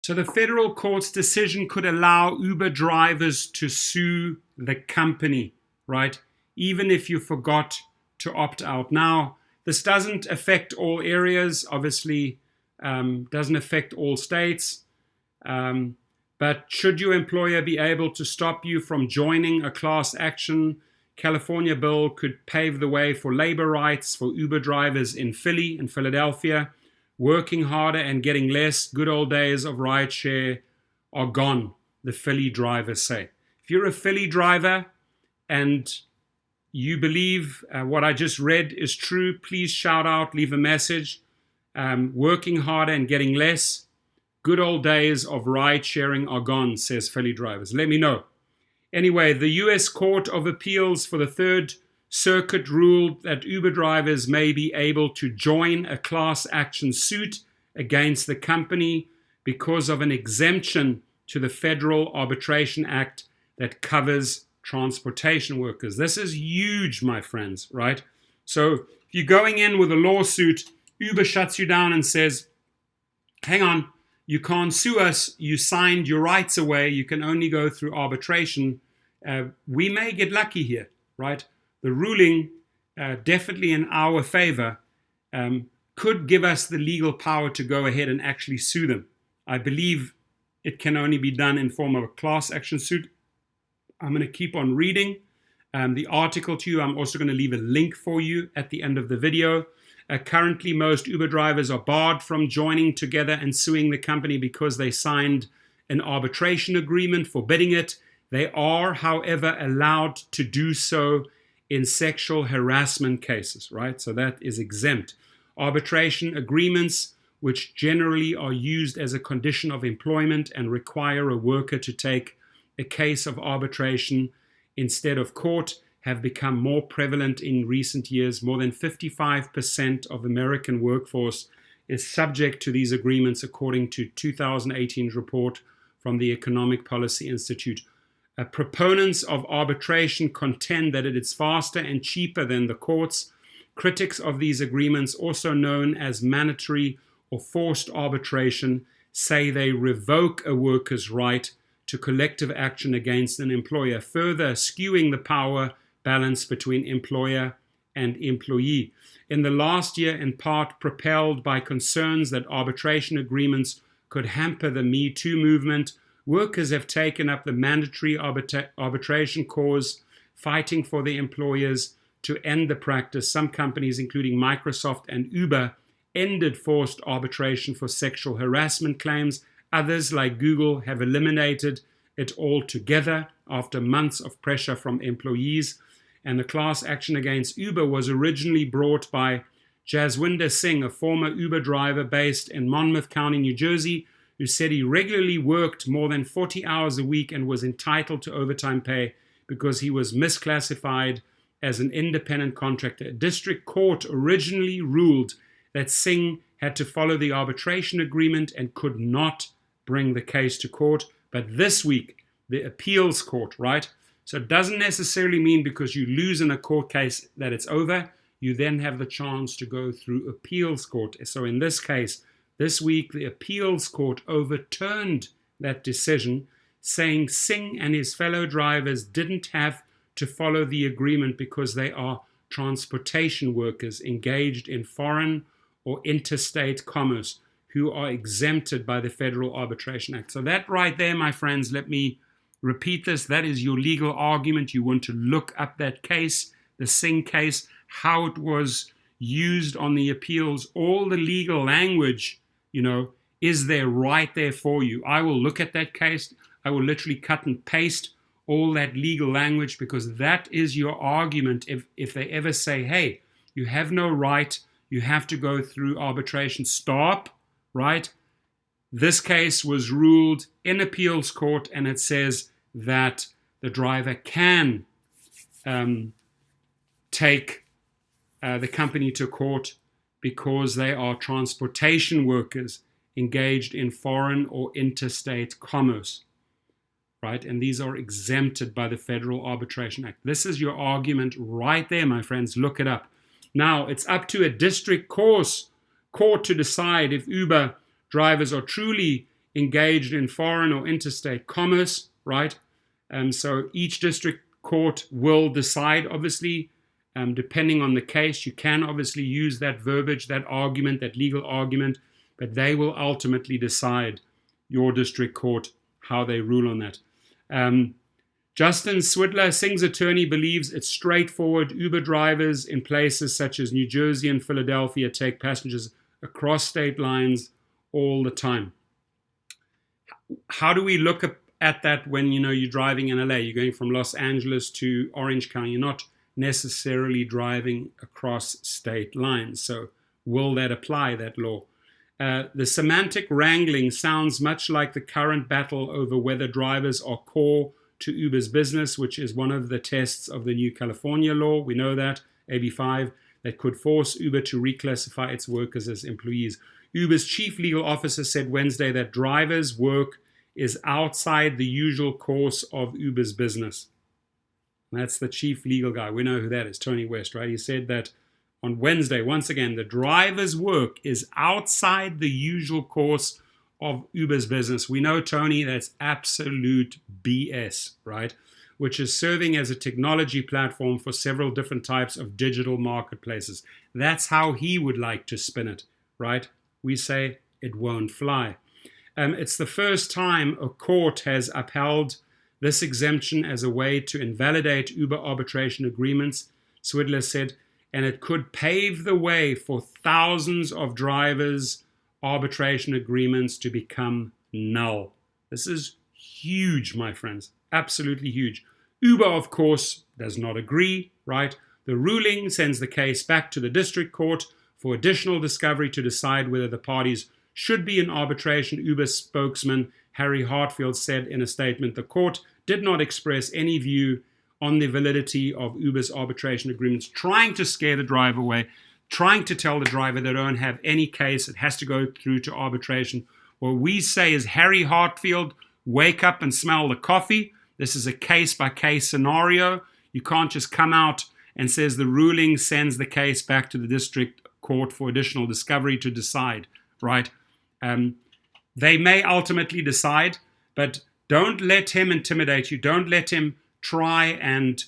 So the federal court's decision could allow Uber drivers to sue the company, right? Even if you forgot to opt out. Now, this doesn't affect all areas, obviously, doesn't affect all states. But should your employer be able to stop you from joining a class action, California bill could pave the way for labor rights for Uber drivers in Philadelphia. Working harder and getting less. Good old days of rideshare are gone, the Philly drivers say. If you're a Philly driver and you believe what I just read is true, please shout out, leave a message. Working harder and getting less. Good old days of ride sharing are gone, says Philly drivers. Let me know. Anyway, the U.S. Court of Appeals for the Third Circuit ruled that Uber drivers may be able to join a class action suit against the company because of an exemption to the Federal Arbitration Act that covers transportation workers. This is huge, my friends, right? So if you're going in with a lawsuit, Uber shuts you down and says, hang on, you can't sue us. You signed your rights away. You can only go through arbitration. We may get lucky here, right? The ruling, definitely in our favor, could give us the legal power to go ahead and actually sue them. I believe it can only be done in form of a class action suit. I'm going to keep on reading the article to you. I'm also going to leave a link for you at the end of the video. Currently, most Uber drivers are barred from joining together and suing the company because they signed an arbitration agreement forbidding it. They are, however, allowed to do so in sexual harassment cases, right? So that is exempt. Arbitration agreements, which generally are used as a condition of employment and require a worker to take a case of arbitration instead of court, have become more prevalent in recent years. More than 55% of American workforce is subject to these agreements, according to 2018 report from the Economic Policy Institute. Proponents of arbitration contend that it is faster and cheaper than the courts. Critics of these agreements, also known as mandatory or forced arbitration, say they revoke a worker's right to collective action against an employer, further skewing the power balance between employer and employee. In the last year, in part propelled by concerns that arbitration agreements could hamper the Me Too movement, workers have taken up the mandatory arbitration cause, fighting for the employers to end the practice. Some companies, including Microsoft and Uber, ended forced arbitration for sexual harassment claims. Others, like Google, have eliminated it altogether after months of pressure from employees. And the class action against Uber was originally brought by Jaswinder Singh, a former Uber driver based in Monmouth County, New Jersey, who said he regularly worked more than 40 hours a week and was entitled to overtime pay because he was misclassified as an independent contractor. A district court originally ruled that Singh had to follow the arbitration agreement and could not bring the case to court. But this week, the appeals court, right? So it doesn't necessarily mean because you lose in a court case that it's over. You then have the chance to go through appeals court. So in this case, this week, the appeals court overturned that decision, saying Singh and his fellow drivers didn't have to follow the agreement because they are transportation workers engaged in foreign or interstate commerce who are exempted by the Federal Arbitration Act. So that right there, my friends, let me repeat this. That is your legal argument. You want to look up that case, the Singh case, how it was used on the appeals, all the legal language, is there right there for you. I will look at that case. I will literally cut and paste all that legal language because that is your argument. If they ever say, hey, you have no right, you have to go through arbitration, stop, right? This case was ruled in appeals court and it says that the driver can take the company to court because they are transportation workers engaged in foreign or interstate commerce, right? And these are exempted by the Federal Arbitration Act. This is your argument right there, my friends. Look it up. Now, it's up to a district court to decide if Uber drivers are truly engaged in foreign or interstate commerce, right? So each district court will decide, obviously, depending on the case. You can obviously use that verbiage, that argument, that legal argument, but they will ultimately decide, your district court, how they rule on that. Justin Swidler, Singh's attorney, believes it's straightforward. Uber drivers in places such as New Jersey and Philadelphia take passengers across state lines all the time. How do we look at that when you're driving in LA? You're going from Los Angeles to Orange County. You're not necessarily driving across state lines. So will that apply, that law? The semantic wrangling sounds much like the current battle over whether drivers are core to Uber's business, which is one of the tests of the new California law. We know that, AB 5, that could force Uber to reclassify its workers as employees. Uber's chief legal officer said Wednesday that drivers' work is outside the usual course of Uber's business. And that's the chief legal guy. We know who that is, Tony West, right? He said that on Wednesday, once again, the driver's work is outside the usual course of Uber's business. We know, Tony, that's absolute BS, right? Which is serving as a technology platform for several different types of digital marketplaces. That's how he would like to spin it, right? We say it won't fly. It's the first time a court has upheld this exemption as a way to invalidate Uber arbitration agreements, Swidler said, and it could pave the way for thousands of drivers' arbitration agreements to become null. This is huge, my friends, absolutely huge. Uber, of course, does not agree, right? The ruling sends the case back to the district court for additional discovery to decide whether the parties should be in arbitration. Uber spokesman Harry Hartfield said in a statement, the court did not express any view on the validity of Uber's arbitration agreements, trying to scare the driver away, trying to tell the driver they don't have any case, it has to go through to arbitration. What we say is, Harry Hartfield, wake up and smell the coffee. This is a case-by-case scenario. You can't just come out and says the ruling sends the case back to the district court for additional discovery to decide, right? They may ultimately decide, but don't let him intimidate you. Don't let him try and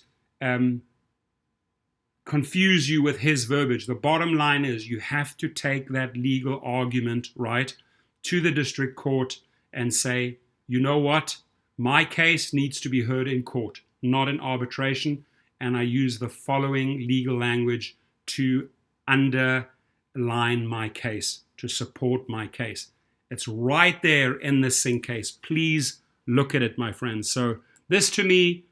confuse you with his verbiage. The bottom line is you have to take that legal argument, right, to the district court and say, you know what? My case needs to be heard in court, not in arbitration. And I use the following legal language to underline my case, to support my case. It's right there in the Singh case. Please look at it, my friends. So this to me,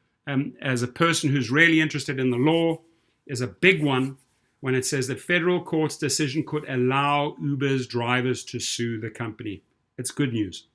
as a person who's really interested in the law, is a big one when it says that federal court's decision could allow Uber's drivers to sue the company. It's good news.